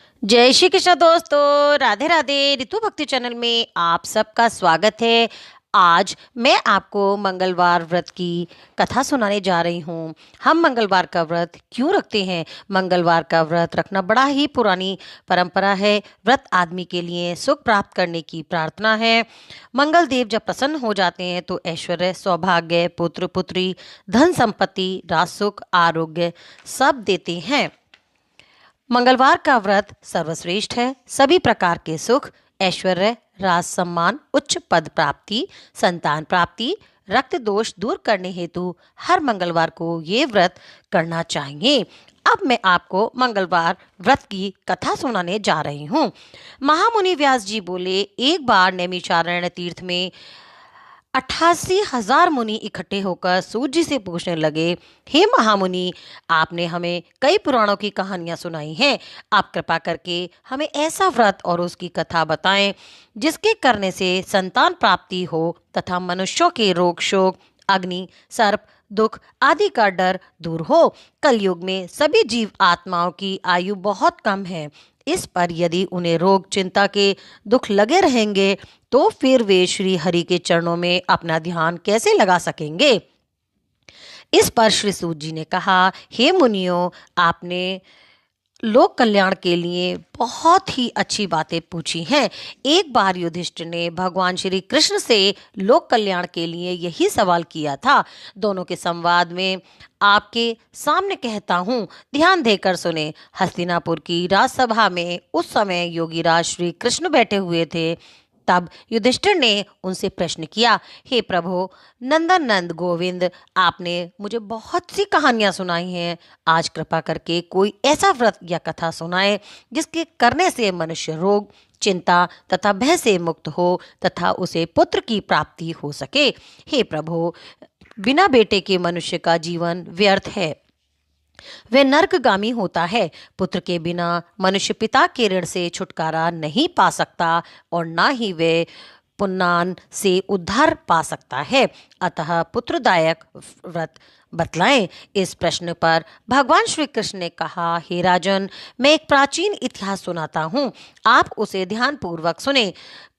जय श्री कृष्ण दोस्तों, राधे राधे। ऋतु भक्ति चैनल में आप सबका स्वागत है। आज मैं आपको मंगलवार व्रत की कथा सुनाने जा रही हूँ। हम मंगलवार का व्रत क्यों रखते हैं? मंगलवार का व्रत रखना बड़ा ही पुरानी परंपरा है। व्रत आदमी के लिए सुख प्राप्त करने की प्रार्थना है। मंगल देव जब प्रसन्न हो जाते हैं तो ऐश्वर्य, सौभाग्य, पुत्र पुत्री, धन संपत्ति, राज सुख, आरोग्य सब देते हैं। मंगलवार का व्रत सर्वश्रेष्ठ है। सभी प्रकार के सुख, ऐश्वर्य, राज सम्मान, उच्च पद प्राप्ति, संतान प्राप्ति, रक्त दोष दूर करने हेतु हर मंगलवार को ये व्रत करना चाहिए। अब मैं आपको मंगलवार व्रत की कथा सुनाने जा रही हूँ। महामुनि व्यास जी बोले, एक बार नैमिषारण्य तीर्थ में 88,000 मुनि इकट्ठे होकर सूत जी से पूछने लगे, हे महामुनि, आपने हमें कई पुराणों की कहानियां सुनाई हैं। आप कृपा करके हमें ऐसा व्रत और उसकी कथा बताएं जिसके करने से संतान प्राप्ति हो तथा मनुष्यों के रोग शोक, अग्नि, सर्प, दुख आदि का डर दूर हो। कलयुग में सभी जीव आत्माओं की आयु बहुत कम है। इस पर यदि उन्हें रोग चिंता के दुख लगे रहेंगे तो फिर वे श्री हरि के चरणों में अपना ध्यान कैसे लगा सकेंगे? इस पर श्री सूत जी ने कहा, हे मुनियों, आपने लोक कल्याण के लिए बहुत ही अच्छी बातें पूछी हैं। एक बार युधिष्ठिर ने भगवान श्री कृष्ण से लोक कल्याण के लिए यही सवाल किया था। दोनों के संवाद में आपके सामने कहता हूँ, ध्यान देकर सुने। हस्तिनापुर की राजसभा में उस समय योगीराज श्री कृष्ण बैठे हुए थे। तब युधिष्ठिर ने उनसे प्रश्न किया, हे प्रभु नंदन नंद गोविंद, आपने मुझे बहुत सी कहानियां सुनाई हैं। आज कृपा करके कोई ऐसा व्रत या कथा सुनाए जिसके करने से मनुष्य रोग, चिंता तथा भय से मुक्त हो तथा उसे पुत्र की प्राप्ति हो सके। हे प्रभु, बिना बेटे के मनुष्य का जीवन व्यर्थ है, वह नरकगामी होता है। पुत्र के बिना मनुष्य पिता के ऋण से छुटकारा नहीं पा सकता और ना ही वह पुण्यान से उद्धार पा सकता है। अतः पुत्रदायक व्रत बतलाएं। इस प्रश्न पर भगवान श्री कृष्ण ने कहा, हे राजन, मैं एक प्राचीन इतिहास सुनाता हूँ, आप उसे ध्यानपूर्वक सुने।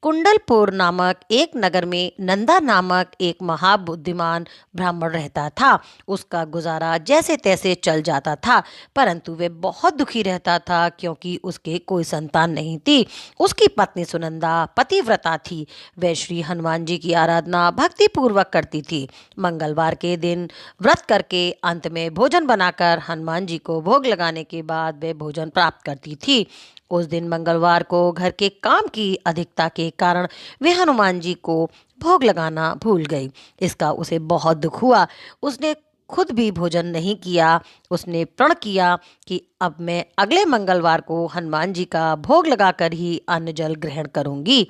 कुंडलपुर नामक एक नगर में नंदा नामक एक महाबुद्धिमान ब्राह्मण रहता था। उसका गुजारा जैसे तैसे चल जाता था, परंतु वह बहुत दुखी रहता था क्योंकि उसके कोई संतान नहीं थी। उसकी पत्नी सुनंदा पतिव्रता थी। वह श्री हनुमान जी की आराधना भक्ति पूर्वक करती थी। मंगलवार के दिन व्रत करके अंत में भोजन बनाकर हनुमान जी को भोग लगाने के बाद वह भोजन प्राप्त करती थी। उस दिन मंगलवार को घर के काम की अधिकता के कारण वे हनुमान जी को भोग लगाना भूल गई। इसका उसे बहुत दुख हुआ। उसने खुद भी भोजन नहीं किया। उसने प्रण किया कि अब मैं अगले मंगलवार को हनुमान जी का भोग लगाकर ही अन्न जल ग्रहण करूंगी।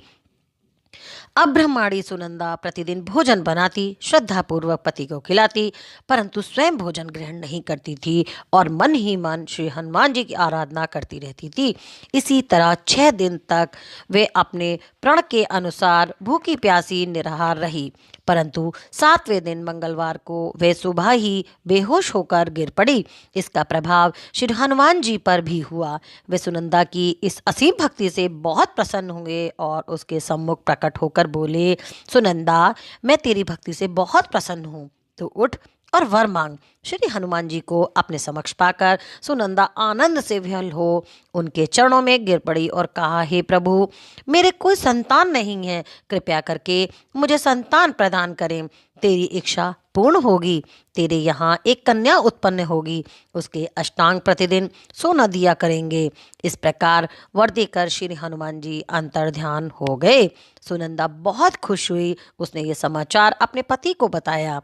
अब ब्रह्माणी सुनंदा प्रतिदिन भोजन बनाती, श्रद्धा पूर्वक पति को खिलाती, परंतु स्वयं भोजन ग्रहण नहीं करती थी और मन ही मन श्री हनुमान जी की आराधना करती रहती थी। इसी तरह 6 दिन तक वे अपने प्रण के अनुसार भूखी प्यासी निराहार रही, परंतु 7वें दिन मंगलवार को वे सुबह ही बेहोश होकर गिर पड़ी। इसका प्रभाव श्री हनुमान जी पर भी हुआ। वे सुनंदा की इस असीम भक्ति से बहुत प्रसन्न हुए और उसके सम्मुख प्रकट होकर बोले, सुनंदा, मैं तेरी भक्ति से बहुत प्रसन्न हूँ, तो उठ और वर मांग। श्री हनुमान जी को अपने समक्ष पाकर सुनंदा आनंद से विह्वल हो उनके चरणों में गिर पड़ी और कहा, हे प्रभु, मेरे कोई संतान नहीं है, कृपया करके मुझे संतान प्रदान करें। तेरी इच्छा पूर्ण होगी, तेरे यहाँ एक कन्या उत्पन्न होगी, उसके अष्टांग प्रतिदिन सोना दिया करेंगे। इस प्रकार वर देकर श्री हनुमान जी अंतर्ध्यान हो गए। सुनंदा बहुत खुश हुई। उसने ये समाचार अपने पति को बताया।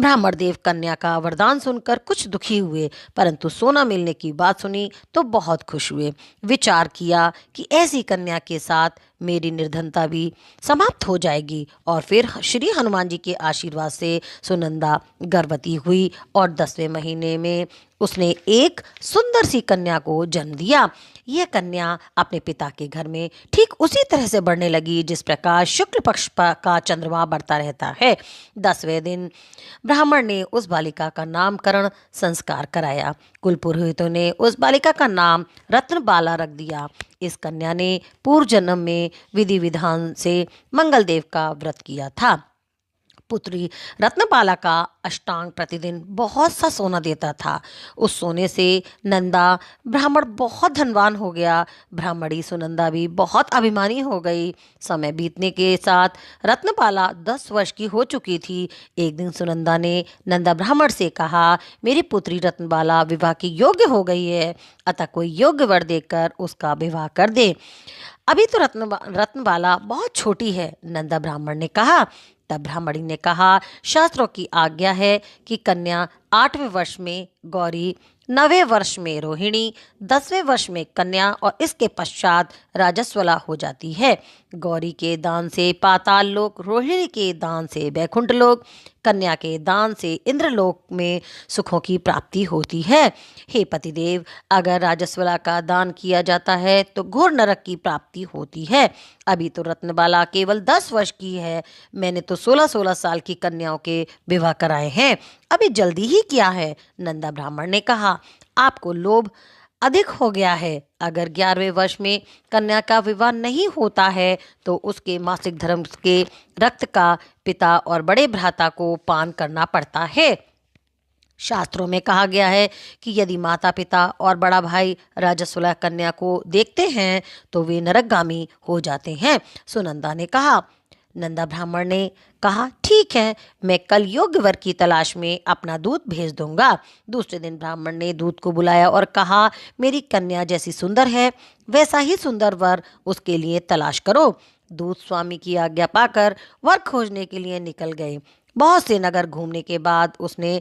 ब्राह्मण देव कन्या का वरदान सुनकर कुछ दुखी हुए, परंतु सोना मिलने की बात सुनी तो बहुत खुश हुए। विचार किया कि ऐसी कन्या के साथ मेरी निर्धनता भी समाप्त हो जाएगी और फिर श्री हनुमान जी के आशीर्वाद से सुनंदा गर्भवती हुई और 10वें महीने में उसने एक सुंदर सी कन्या को जन्म दिया। यह कन्या अपने पिता के घर में ठीक उसी तरह से बढ़ने लगी जिस प्रकार शुक्ल पक्ष का चंद्रमा बढ़ता रहता है। 10वें दिन ब्राह्मण ने उस बालिका का नामकरण संस्कार कराया। कुल पुरोहितों ने उस बालिका का नाम रत्नबाला रख दिया। इस कन्या ने पूर्व जन्म में विधि विधान से मंगलदेव का व्रत किया था। पुत्री रत्नबाला का अष्टांग प्रतिदिन बहुत सा सोना देता था। उस सोने से नंदा ब्राह्मण बहुत धनवान हो गया। ब्राह्मणी सुनंदा भी बहुत अभिमानी हो गई। समय बीतने के साथ रत्नबाला 10 वर्ष की हो चुकी थी। एक दिन सुनंदा ने नंदा ब्राह्मण से कहा, मेरी पुत्री रत्नबाला विवाह की योग्य हो गई है, अतः कोई योग्य वर देकर उसका विवाह कर दे। अभी तो रत्नबाला बहुत छोटी है, नंदा ब्राह्मण ने कहा। तब ब्राह्मणी ने कहा, शास्त्रों की आज्ञा है कि कन्या 8वें वर्ष में गौरी, 9वें वर्ष में रोहिणी, 10वें वर्ष में कन्या और इसके पश्चात राजस्वला हो जाती है। गौरी के दान से पाताल लोक, रोहिणी के दान से बैकुंठ लोक, कन्या के दान से इंद्रलोक में सुखों की प्राप्ति होती है। हे पतिदेव, अगर राजस्वला का दान किया जाता है तो घोर नरक की प्राप्ति होती है। अभी तो रत्नबाला केवल 10 वर्ष की है। मैंने तो 16-16 साल की कन्याओं के विवाह कराए हैं, अभी जल्दी ही किया है। नंदा ब्राह्मण ने कहा, आपको लोभ अधिक हो गया है। अगर 11वें वर्ष में कन्या का विवाह नहीं होता है तो उसके मासिक धर्म के रक्त का पिता और बड़े भ्राता को पान करना पड़ता है। शास्त्रों में कहा गया है कि यदि माता पिता और बड़ा भाई राजस्वला कन्या को देखते हैं तो वे नरकगामी हो जाते हैं। सुनंदा ने कहा। नंदा ब्राह्मण ने कहा, ठीक है, मैं कल योग्य वर की तलाश में अपना दूत भेज दूंगा। दूसरे दिन ब्राह्मण ने दूत को बुलाया और कहा, मेरी कन्या जैसी सुंदर है वैसा ही सुंदर वर उसके लिए तलाश करो। दूत स्वामी की आज्ञा पाकर वर खोजने के लिए निकल गए। बहुत से नगर घूमने के बाद उसने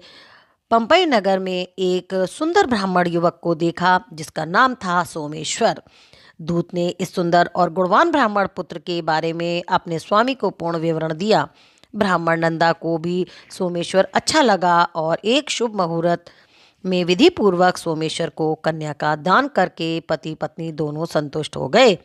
पंपई नगर में एक सुंदर ब्राह्मण युवक को देखा जिसका नाम था सोमेश्वर। दूत ने इस सुंदर और गुणवान ब्राह्मण पुत्र के बारे में अपने स्वामी को पूर्ण विवरण दिया। ब्राह्मण नंदा को भी सोमेश्वर अच्छा लगा और एक शुभ मुहूर्त में विधि पूर्वक सोमेश्वर को कन्या का दान करके पति पत्नी दोनों संतुष्ट हो गए।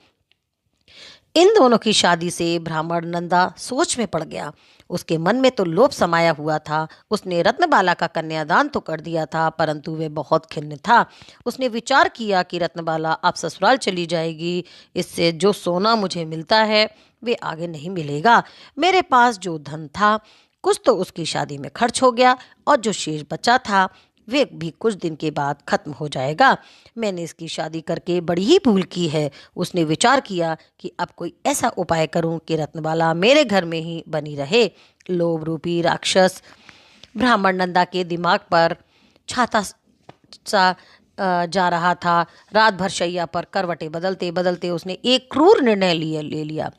इन दोनों की शादी से ब्राह्मण नंदा सोच में पड़ गया। उसके मन में तो लोभ समाया हुआ था। उसने रत्नबाला का कन्यादान तो कर दिया था, परंतु वे बहुत खिन्न था। उसने विचार किया कि रत्नबाला अब ससुराल चली जाएगी, इससे जो सोना मुझे मिलता है वे आगे नहीं मिलेगा। मेरे पास जो धन था कुछ तो उसकी शादी में खर्च हो गया और जो शेष बचा था वे भी कुछ दिन के बाद खत्म हो जाएगा। मैंने इसकी शादी करके बड़ी ही भूल की है। उसने विचार किया कि अब कोई ऐसा उपाय करूं कि रत्नबाला मेरे घर में ही बनी रहे। लोभ रूपी राक्षस ब्राह्मण नंदा के दिमाग पर छाता सा जा रहा था। रात भर शैया पर करवटें बदलते बदलते उसने एक क्रूर निर्णय ले लिया।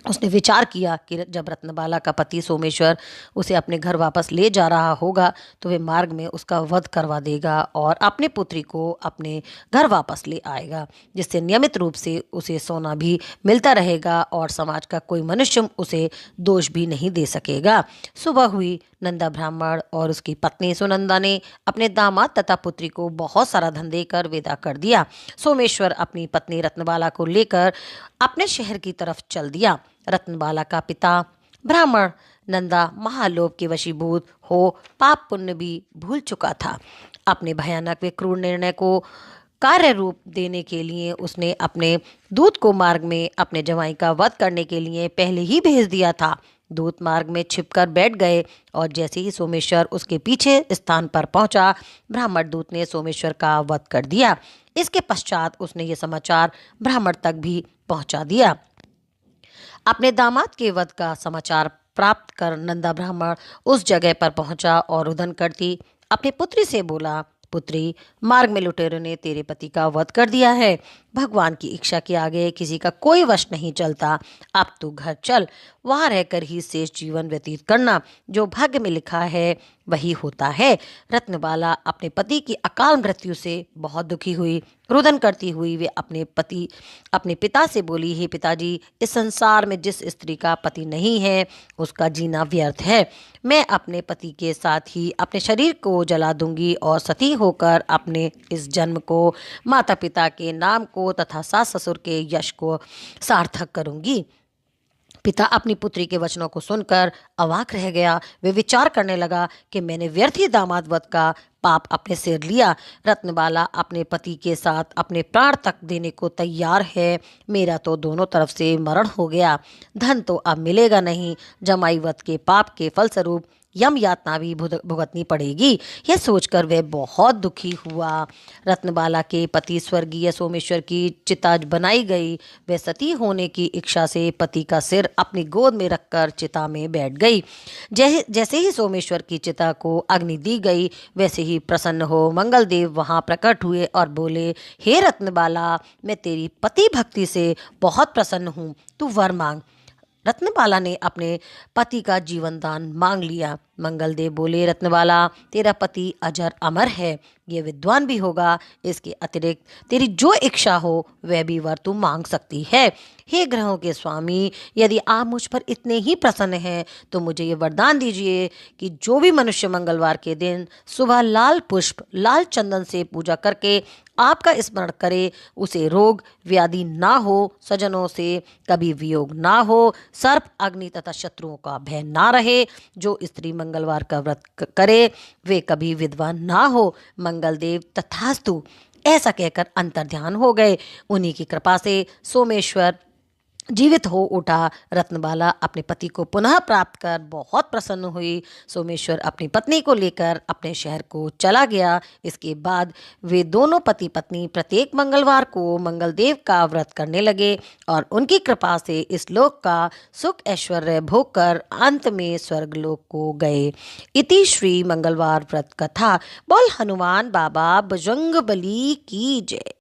उसने विचार किया कि जब रत्नबाला का पति सोमेश्वर उसे अपने घर वापस ले जा रहा होगा तो वे मार्ग में उसका वध करवा देगा और अपने पुत्री को अपने घर वापस ले आएगा, जिससे नियमित रूप से उसे सोना भी मिलता रहेगा और समाज का कोई मनुष्य उसे दोष भी नहीं दे सकेगा। सुबह हुई। नंदा ब्राह्मण और उसकी पत्नी सुनंदा ने अपने दामाद तथा पुत्री को बहुत सारा धन देकर विदा कर दिया। सोमेश्वर अपनी पत्नी रत्नबाला को लेकर अपने शहर की तरफ चल दिया। रत्नबाला का पिता ब्राह्मण नंदा महालोभ के वशीभूत हो पाप पुण्य भी भूल चुका था। अपने भयानक व क्रूर निर्णय को कार्य रूप देने के लिए उसने अपने दूत को मार्ग में अपने जवाई का वध करने के लिए पहले ही भेज दिया था। दूत मार्ग में छिपकर बैठ गए और जैसे ही सोमेश्वर उसके पीछे स्थान पर पहुंचा, ब्राह्मण दूत ने सोमेश्वर का वध कर दिया। इसके पश्चात उसने ये समाचार ब्राह्मण तक भी पहुंचा दिया। अपने दामाद के वध का समाचार प्राप्त कर नंदा ब्राह्मण उस जगह पर पहुंचा और रुदन करती अपनी पुत्री से बोला, पुत्री, मार्ग में लुटेरों ने तेरे पति का वध कर दिया है। भगवान की इच्छा के आगे किसी का कोई वश नहीं चलता। अब तू घर चल, वहां रहकर ही शेष जीवन व्यतीत करना। जो भाग्य में लिखा है वही होता है। रत्नबाला अपने पति की अकाल मृत्यु से बहुत दुखी हुई। रुदन करती हुई वे अपने पिता से बोली, हे पिताजी, इस संसार में जिस स्त्री का पति नहीं है उसका जीना व्यर्थ है। मैं अपने पति के साथ ही अपने शरीर को जला दूंगी और सती होकर अपने इस जन्म को, माता पिता के नाम को तथा सास ससुर के यश को सार्थक करूंगी। पिता अपनी पुत्री के वचनों को सुनकर अवाक रह गया। वे विचार करने लगा कि मैंने व्यर्थ ही दामाद वध का पाप अपने सिर लिया। रत्नबाला अपने पति के साथ अपने प्राण तक देने को तैयार है। मेरा तो दोनों तरफ से मरण हो गया, धन तो अब मिलेगा नहीं। जमाई वध के पाप के फलस्वरूप यम यातना भी भुगतनी पड़ेगी। यह सोचकर वह बहुत दुखी हुआ। रत्नबाला के पति स्वर्गीय सोमेश्वर की चिता बनाई गई। वह सती होने की इच्छा से पति का सिर अपनी गोद में रखकर चिता में बैठ गई। जैसे ही सोमेश्वर की चिता को अग्नि दी गई, वैसे ही प्रसन्न हो मंगलदेव वहां प्रकट हुए और बोले, हे रत्नबाला, मैं तेरी पति भक्ति से बहुत प्रसन्न हूँ, तू वर मांग। रत्नबाला ने अपने पति का जीवन दान मांग लिया। मंगलदेव बोले, रत्नबाला, तेरा पति अजर अमर है, ये विद्वान भी होगा। इसके अतिरिक्त तेरी जो इच्छा हो वह भी वर तू मांग सकती है। हे ग्रहों के स्वामी, यदि आप मुझ पर इतने ही प्रसन्न हैं तो मुझे ये वरदान दीजिए कि जो भी मनुष्य मंगलवार के दिन सुबह लाल पुष्प लाल चंदन से पूजा करके आपका स्मरण करे, उसे रोग व्याधि ना हो, स्वजनों से कभी वियोग ना हो, सर्प अग्नि तथा शत्रुओं का भय ना रहे। जो स्त्री मंगलवार का व्रत करे वे कभी विधवा ना हो। मंगलदेव तथास्तु ऐसा कहकर अंतर्ध्यान हो गए। उन्हीं की कृपा से सोमेश्वर जीवित हो उठा। रत्नबाला अपने पति को पुनः प्राप्त कर बहुत प्रसन्न हुई। सोमेश्वर अपनी पत्नी को लेकर अपने शहर को चला गया। इसके बाद वे दोनों पति पत्नी प्रत्येक मंगलवार को मंगलदेव का व्रत करने लगे और उनकी कृपा से इस लोक का सुख ऐश्वर्य भोग कर अंत में स्वर्गलोक को गए। इति श्री मंगलवार व्रत कथा। बोल हनुमान बाबा बजरंग बली की जय।